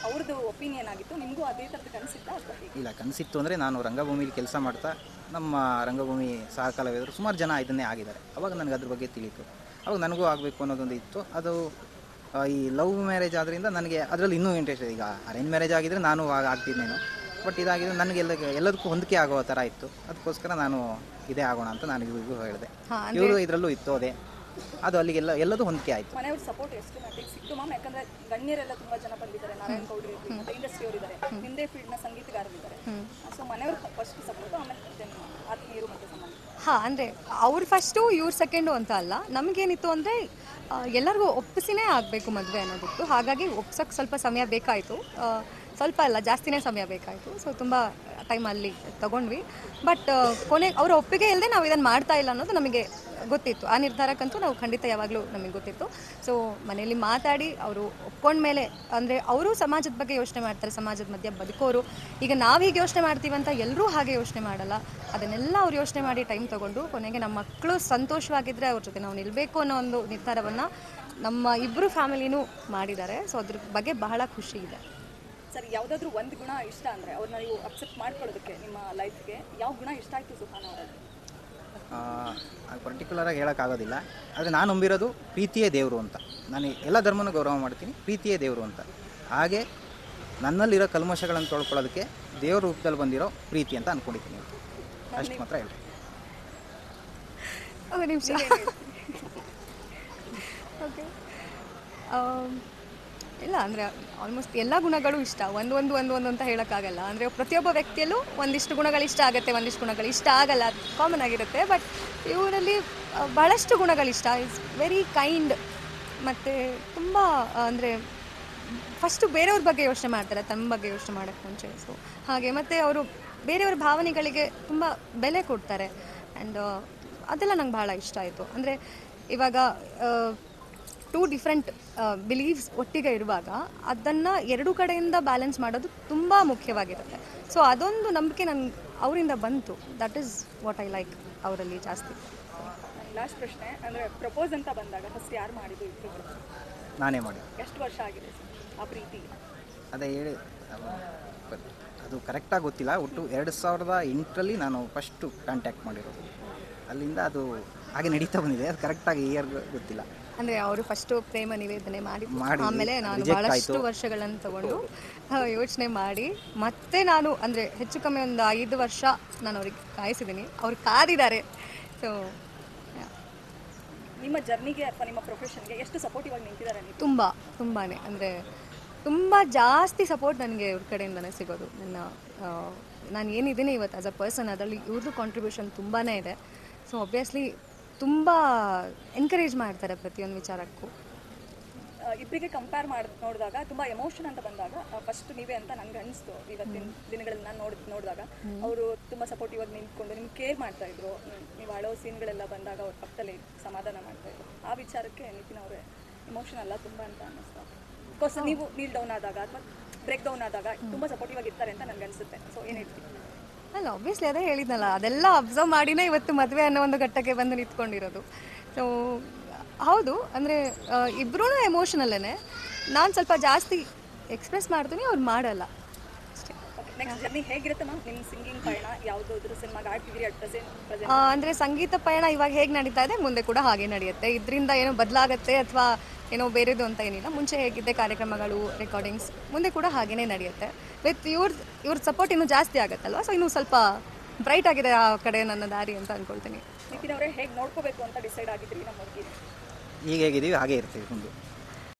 ಅವ್ರದ್ದು ಒಪಿನಿಯನ್ ಆಗಿತ್ತು, ನಿಮಗೂ ಅದೇ ಥರದ್ದು ಕನಸಿತ್ತಾ ಅಥವಾ ಹೇಗೆ? ಇಲ್ಲ, ಕನಸಿತ್ತು ಅಂದರೆ ನಾನು ರಂಗಭೂಮಿಲಿ ಕೆಲಸ ಮಾಡ್ತಾ ನಮ್ಮ ರಂಗಭೂಮಿ ಸಹ ಕಲಾವಿದರು ಸುಮಾರು ಜನ ಇದನ್ನೇ ಆಗಿದ್ದಾರೆ. ಅವಾಗ ನನಗೆ ಅದ್ರ ಬಗ್ಗೆ ತಿಳಿಯಿತು. ಅವಾಗ ನನಗೂ ಆಗಬೇಕು ಅನ್ನೋದೊಂದು ಇತ್ತು. ಅದು ಈ ಲವ್ ಮ್ಯಾರೇಜ್ ಆದ್ದರಿಂದ ನನಗೆ ಅದರಲ್ಲಿ ಇನ್ನೂ ಇಂಟ್ರೆಸ್ಟ್ ಇದೆ. ಈಗ ಅರೇಂಜ್ ಮ್ಯಾರೇಜ್ ಆಗಿದ್ದರೆ ನಾನು ಆಗ್ತಿದ್ದೇನೋ, ಬಟ್ ಇದಾಗಿದ್ರೆ ನನಗೆ ಎಲ್ಲದಕ್ಕೂ ಹೊಂದಿಕೆ ಆಗೋ ಥರ ಇತ್ತು. ಅದಕ್ಕೋಸ್ಕರ ನಾನು ಇದೇ ಆಗೋಣ ಅಂತ ನಾನು ಇವ್ರಿಗೂ ಹೇಳಿದೆ. ಇವರು ಇದರಲ್ಲೂ ಇತ್ತು ಅದೇ, ಅದು ಅಲ್ಲಿಗೆಲ್ಲ ಎಲ್ಲದೂ ಹೊಂದಿಕೆ ಆಯಿತು. ಮನೆಯವ್ರ ಸಪೋರ್ಟ್ ಎಷ್ಟು ಮಟ್ಟಿಗೆ ಸಿಕ್ತು ಮ್ಯಾಮ್? ಯಾಕಂದರೆ ಗಣ್ಯರೆಲ್ಲ ತುಂಬ ಜನ ಬಂದಿದ್ದಾರೆ, ನಾರಾಯಣ್ ಗೌಡ್ರು ಮತ್ತು ಇಂಡಸ್ಟ್ರಿ ಅವರಿದ್ದಾರೆ, ನಿಮ್ಮದೇ ಫೀಲ್ಡ್ನ ಸಂಗೀತಗಾರರಿದ್ದಾರೆ. ಸೊ ಮನೆಯವ್ರ ಫಸ್ಟ್ ಸಪೋರ್ಟು, ಆಮೇಲೆ ಆತ್ಮೀಯರು ಮತ್ತು ಸಂಬಂಧ. ಅಂದರೆ ಅವ್ರು ಫಸ್ಟು ಇವ್ರು ಸೆಕೆಂಡು ಅಂತ ಅಲ್ಲ. ನಮಗೇನಿತ್ತು ಅಂದರೆ ಎಲ್ಲರಿಗೂ ಒಪ್ಪಿಸಿನೇ ಆಗಬೇಕು ಮದುವೆ ಅನ್ನೋದಿತ್ತು. ಹಾಗಾಗಿ ಒಪ್ಸೋಕ್ಕೆ ಸ್ವಲ್ಪ ಸಮಯ ಬೇಕಾಯಿತು. ಸ್ವಲ್ಪ ಅಲ್ಲ, ಜಾಸ್ತಿನೇ ಸಮಯ ಬೇಕಾಯಿತು. ಸೊ ತುಂಬ ಟೈಮಲ್ಲಿ ತೊಗೊಂಡ್ವಿ. ಬಟ್ ಕೊನೆಗೆ ಅವರ ಒಪ್ಪಿಗೆ ಇಲ್ಲದೆ ನಾವು ಇದನ್ನು ಮಾಡ್ತಾ ಇಲ್ಲ ಅನ್ನೋದು ನಮಗೆ ಗೊತ್ತಿತ್ತು. ಆ ನಿರ್ಧಾರಕ್ಕಂತೂ ನಾವು ಖಂಡಿತ ಯಾವಾಗಲೂ ನಮಗೆ ಗೊತ್ತಿತ್ತು. ಸೊ ಮನೆಯಲ್ಲಿ ಮಾತಾಡಿ ಅವರು ಒಪ್ಕೊಂಡ್ಮೇಲೆ, ಅಂದರೆ ಅವರು ಸಮಾಜದ ಬಗ್ಗೆ ಯೋಚನೆ ಮಾಡ್ತಾರೆ, ಸಮಾಜದ ಮಧ್ಯೆ ಬದುಕೋರು. ಈಗ ನಾವು ಹೀಗೆ ಯೋಚನೆ ಮಾಡ್ತೀವಿ ಅಂತ ಎಲ್ಲರೂ ಹಾಗೆ ಯೋಚನೆ ಮಾಡಲ್ಲ. ಅದನ್ನೆಲ್ಲ ಅವ್ರು ಯೋಚನೆ ಮಾಡಿ ಟೈಮ್ ತೊಗೊಂಡು ಕೊನೆಗೆ ನಮ್ಮ ಮಕ್ಕಳು ಸಂತೋಷವಾಗಿದ್ದರೆ ಅವ್ರ ಜೊತೆ ನಾವು ನಿಲ್ಲಬೇಕು ಅನ್ನೋ ಒಂದು ನಿರ್ಧಾರವನ್ನು ನಮ್ಮ ಇಬ್ಬರು ಫ್ಯಾಮಿಲಿನೂ ಮಾಡಿದ್ದಾರೆ. ಸೊ ಅದ್ರ ಬಗ್ಗೆ ಬಹಳ ಖುಷಿ ಇದೆ. ಸರ್, ಯಾವುದಾದ್ರೂ ಒಂದು ಗುಣ ಇಷ್ಟ ಅಂದರೆ ಅವ್ರನ್ನ ನೀವು ಅಕ್ಸೆಪ್ಟ್ ಮಾಡ್ಕೊಳ್ಳೋದಕ್ಕೆ ನಿಮ್ಮ ಲೈಫ್ಗೆ ಯಾವ ಗುಣ ಇಷ್ಟ ಆಯಿತು ಸುಖಾನ ಅವರಲ್ಲಿ? ಪರ್ಟಿಕ್ಯುಲರಾಗಿ ಹೇಳೋಕ್ಕಾಗೋದಿಲ್ಲ. ಆದರೆ ನಾನು ನಂಬಿರೋದು ಪ್ರೀತಿಯೇ ದೇವರು ಅಂತ. ನಾನು ಎಲ್ಲ ಧರ್ಮನೂ ಗೌರವ ಮಾಡ್ತೀನಿ, ಪ್ರೀತಿಯೇ ದೇವರು ಅಂತ. ಹಾಗೆ ನನ್ನಲ್ಲಿರೋ ಕಲ್ಮಶಗಳನ್ನು ತೊಳ್ಕೊಳ್ಳೋದಕ್ಕೆ ದೇವ್ರ ರೂಪದಲ್ಲಿ ಬಂದಿರೋ ಪ್ರೀತಿ ಅಂತ ಅಂದ್ಕೊಂಡಿದ್ದೀನಿ. ಅಷ್ಟು ಮಾತ್ರ ಹೇಳಿ. ಒಂದು ನಿಮಿಷ. ಓಕೆ, ಇಲ್ಲ ಅಂದರೆ ಆಲ್ಮೋಸ್ಟ್ ಎಲ್ಲ ಗುಣಗಳು ಇಷ್ಟ. ಒಂದು ಅಂತ ಹೇಳೋಕ್ಕಾಗಲ್ಲ. ಅಂದರೆ ಪ್ರತಿಯೊಬ್ಬ ವ್ಯಕ್ತಿಯಲ್ಲೂ ಒಂದಿಷ್ಟು ಗುಣಗಳು ಇಷ್ಟ ಆಗುತ್ತೆ, ಒಂದಿಷ್ಟು ಗುಣಗಳು ಇಷ್ಟ ಆಗಲ್ಲ, ಅದು ಕಾಮನ್ ಆಗಿರುತ್ತೆ. ಬಟ್ ಇವರಲ್ಲಿ ಭಾಳಷ್ಟು ಗುಣಗಳಿಷ್ಟ. Is very kind. ಮತ್ತು ತುಂಬ ಅಂದರೆ ಫಸ್ಟು ಬೇರೆಯವ್ರ ಬಗ್ಗೆ ಯೋಚನೆ ಮಾಡ್ತಾರೆ, ತಮ್ಮ ಬಗ್ಗೆ ಯೋಚನೆ ಮಾಡೋಕ್ಕೆ ಮುಂಚೆ. ಸೊ ಹಾಗೆ ಮತ್ತು ಅವರು ಬೇರೆಯವ್ರ ಭಾವನೆಗಳಿಗೆ ತುಂಬ ಬೆಲೆ ಕೊಡ್ತಾರೆ. ಆ್ಯಂಡ್ ಅದೆಲ್ಲ ನಂಗೆ ಭಾಳ ಇಷ್ಟ ಆಯಿತು. ಅಂದರೆ ಇವಾಗ 2 ಡಿಫ್ರೆಂಟ್ ಬಿಲೀವ್ಸ್ ಒಟ್ಟಿಗೆ ಇರುವಾಗ ಅದನ್ನು ಎರಡೂ ಕಡೆಯಿಂದ ಬ್ಯಾಲೆನ್ಸ್ ಮಾಡೋದು ತುಂಬ ಮುಖ್ಯವಾಗಿರುತ್ತೆ. ಸೊ ಅದೊಂದು ನಂಬಿಕೆ ನನಗೆ ಅವರಿಂದ ಬಂತು. That is what I like ಅವರಲ್ಲಿ ಜಾಸ್ತಿ. ಲಾಸ್ಟ್ ಪ್ರಶ್ನೆ, ಅಂದರೆ ಪ್ರಪೋಸ್ ಅಂತ ಬಂದಾಗ ಫಸ್ಟ್ ಯಾರು ಮಾಡಿದ್ದು ಇಬ್ಬರು? ನಾನೇ ಮಾಡಿ. ಎಷ್ಟು ವರ್ಷ ಆಗಿದೆ ಆ ಪ್ರೀತಿಗೆ? ಅದೇ ಹೇಳಿ, ಅದು ಕರೆಕ್ಟಾಗಿ ಗೊತ್ತಿಲ್ಲ. ಒಟ್ಟು 2008ರಲ್ಲಿ ನಾನು ಫಸ್ಟು ಕಾಂಟ್ಯಾಕ್ಟ್ ಮಾಡಿರೋದು. ಅಲ್ಲಿಂದ ಅದು ಹಾಗೆ ನಡೀತಾ ಬಂದಿದೆ. ಅದು ಕರೆಕ್ಟಾಗಿ ಇಯರ್ ಗೊತ್ತಿಲ್ಲ. ಅಂದರೆ ಅವರು ಫಸ್ಟು ಪ್ರೇಮ ನಿವೇದನೆ ಮಾಡಿ ಆಮೇಲೆ ನಾನು ಭಾಳಷ್ಟು ವರ್ಷಗಳನ್ನು ತಗೊಂಡು ಯೋಚನೆ ಮಾಡಿ ಮತ್ತೆ ನಾನು ಅಂದರೆ ಹೆಚ್ಚು ಕಮ್ಮಿ ಒಂದು 5 ವರ್ಷ ನಾನು ಅವ್ರಿಗೆ ಕಾಯಿಸಿದ್ದೀನಿ. ಅವ್ರು ಕಾದಿದ್ದಾರೆ. ಸೊ ನಿಮ್ಮ ಜರ್ನಿಗೆ ಅಥವಾ ನಿಮ್ಮ ಪ್ರೊಫೆಷನ್ಗೆ ಎಷ್ಟು ಸಪೋರ್ಟಿವ್ ಆಗಿ ನಿಂತಿದ್ದಾರೆ? ತುಂಬಾ ಅಂದರೆ ತುಂಬ ಜಾಸ್ತಿ ಸಪೋರ್ಟ್ ನನಗೆ ಇವ್ರ ಕಡೆಯಿಂದನೇ ಸಿಗೋದು. ನಾನು ಏನಿದ್ದೀನಿ ಇವತ್ತು ಆ್ಯಸ್ ಅ ಪರ್ಸನ್, ಅದರಲ್ಲಿ ಇವ್ರದ್ದು ಕಾಂಟ್ರಿಬ್ಯೂಷನ್ ತುಂಬಾ ಇದೆ. ಸೊ ಆಬ್ವಿಯಸ್ಲಿ ತುಂಬ ಎನ್ಕರೇಜ್ ಮಾಡ್ತಾರೆ ಪ್ರತಿಯೊಂದು ವಿಚಾರಕ್ಕೂ. ಇಬ್ಬರಿಗೆ ಕಂಪೇರ್ ನೋಡಿದಾಗ ತುಂಬ ಎಮೋಷನ್ ಅಂತ ಬಂದಾಗ ಫಸ್ಟ್ ನೀವೇ ಅಂತ ನನಗೆ ಅನಿಸ್ತು. ಇವತ್ತಿನ ದಿನಗಳಲ್ಲಿ ನಾನು ನೋಡಿದಾಗ ಅವರು ತುಂಬ ಸಪೋರ್ಟಿವ್ ಆಗಿ ನಿಂತ್ಕೊಂಡು ನಿಮ್ಗೆ ಕೇರ್ ಮಾಡ್ತಾಯಿದ್ರು. ನೀವು ಆಳೋ ಸೀನ್ಗಳೆಲ್ಲ ಬಂದಾಗ ಅವ್ರ ಪಕ್ಕದಲ್ಲಿ ಸಮಾಧಾನ ಮಾಡ್ತಾಯಿದ್ರು. ಆ ವಿಚಾರಕ್ಕೆ ನಿತಿನ್ ಅವರೇ ಎಮೋಷನ್ ಅಲ್ಲ ತುಂಬ ಅಂತ ಅನ್ನಿಸ್ತು. ಬಿಕಾಸ್ ನೀವು ನೀಲ್ ಡೌನ್ ಆದಾಗ ಅಥವಾ ಬ್ರೇಕ್ ಡೌನ್ ಆದಾಗ ತುಂಬ ಸಪೋರ್ಟಿವ್ ಆಗಿರ್ತಾರೆ ಅಂತ ನನಗೆ ಅನಿಸುತ್ತೆ. ಸೊ ಏನು ಹೇಳ್ತೀವಿ? ಅಲ್ಲ, ಆಬ್ವಿಯಸ್ಲಿ ಅದೇ ಹೇಳಿದ್ನಲ್ಲ, ಅದೆಲ್ಲ ಅಬ್ಸರ್ವ್ ಮಾಡಿನೇ ಇವತ್ತು ಮದುವೆ ಅನ್ನೋ ಒಂದು ಘಟ್ಟಕ್ಕೆ ಬಂದು ನಿಂತ್ಕೊಂಡಿರೋದು. ಸೊ ಹೌದು, ಅಂದರೆ ಇಬ್ಬರೂ ಎಮೋಷನಲ್ಲೇ. ನಾನು ಸ್ವಲ್ಪ ಜಾಸ್ತಿ ಎಕ್ಸ್ಪ್ರೆಸ್ ಮಾಡ್ತೀನಿ, ಅವ್ರು ಮಾಡಲ್ಲ ಅಷ್ಟೇ. ನೆಕ್ಸ್ಟ್ ಜರ್ನಿ ಹೇಗಿರುತ್ತೆ ಮ್ಯಾಮ್ ನಿಮ್ಮ ಸಿಂಗಿಂಗ್ ಪಯಣ? ಯಾವುದಾದ್ರೂ ಸಿನಿಮಾಗೆ ಆಡ್ತಿದ್ದೀರಿ ಅಟ್ ಪ್ರೆಸೆಂಟ್? ಅಂದರೆ ಸಂಗೀತ ಪಯಣ ಇವಾಗ ಹೇಗೆ ನಡೀತಾ ಇದೆ ಮುಂದೆ ಕೂಡ ಹಾಗೆ ನಡೆಯುತ್ತೆ. ಇದರಿಂದ ಏನೋ ಬದಲಾಗತ್ತೆ ಅಥವಾ ಏನೋ ಬೇರೆದು ಅಂತ ಏನಿಲ್ಲ. ಮುಂಚೆ ಹೇಗಿದ್ದೆ ಕಾರ್ಯಕ್ರಮಗಳು, ರೆಕಾರ್ಡಿಂಗ್ಸ್ ಮುಂದೆ ಕೂಡ ಹಾಗೇ ನಡೆಯುತ್ತೆ. ವಿತ್ ಇವ್ರ ಸಪೋರ್ಟ್ ಇನ್ನೂ ಜಾಸ್ತಿ ಆಗುತ್ತಲ್ವ. ಸೊ ಇನ್ನೂ ಸ್ವಲ್ಪ ಬ್ರೈಟ್ ಆಗಿದೆ ಆ ಕಡೆ ನನ್ನ ದಾರಿ ಅಂತ ಅಂದ್ಕೊಳ್ತೀನಿ. ನಿತಿನ್ ಅವರೇ, ಹೇಗೆ ನೋಡ್ಕೋಬೇಕು ಅಂತ ಡಿಸೈಡ್ ಆಗಿದ್ರಿ ನಮ್ಮ ಹುಡುಗಿ? ಈಗ ಹೇಗಿದ್ದೀವಿ ಹಾಗೆ ಇರ್ತೀವಿ ಮುಂದೆ.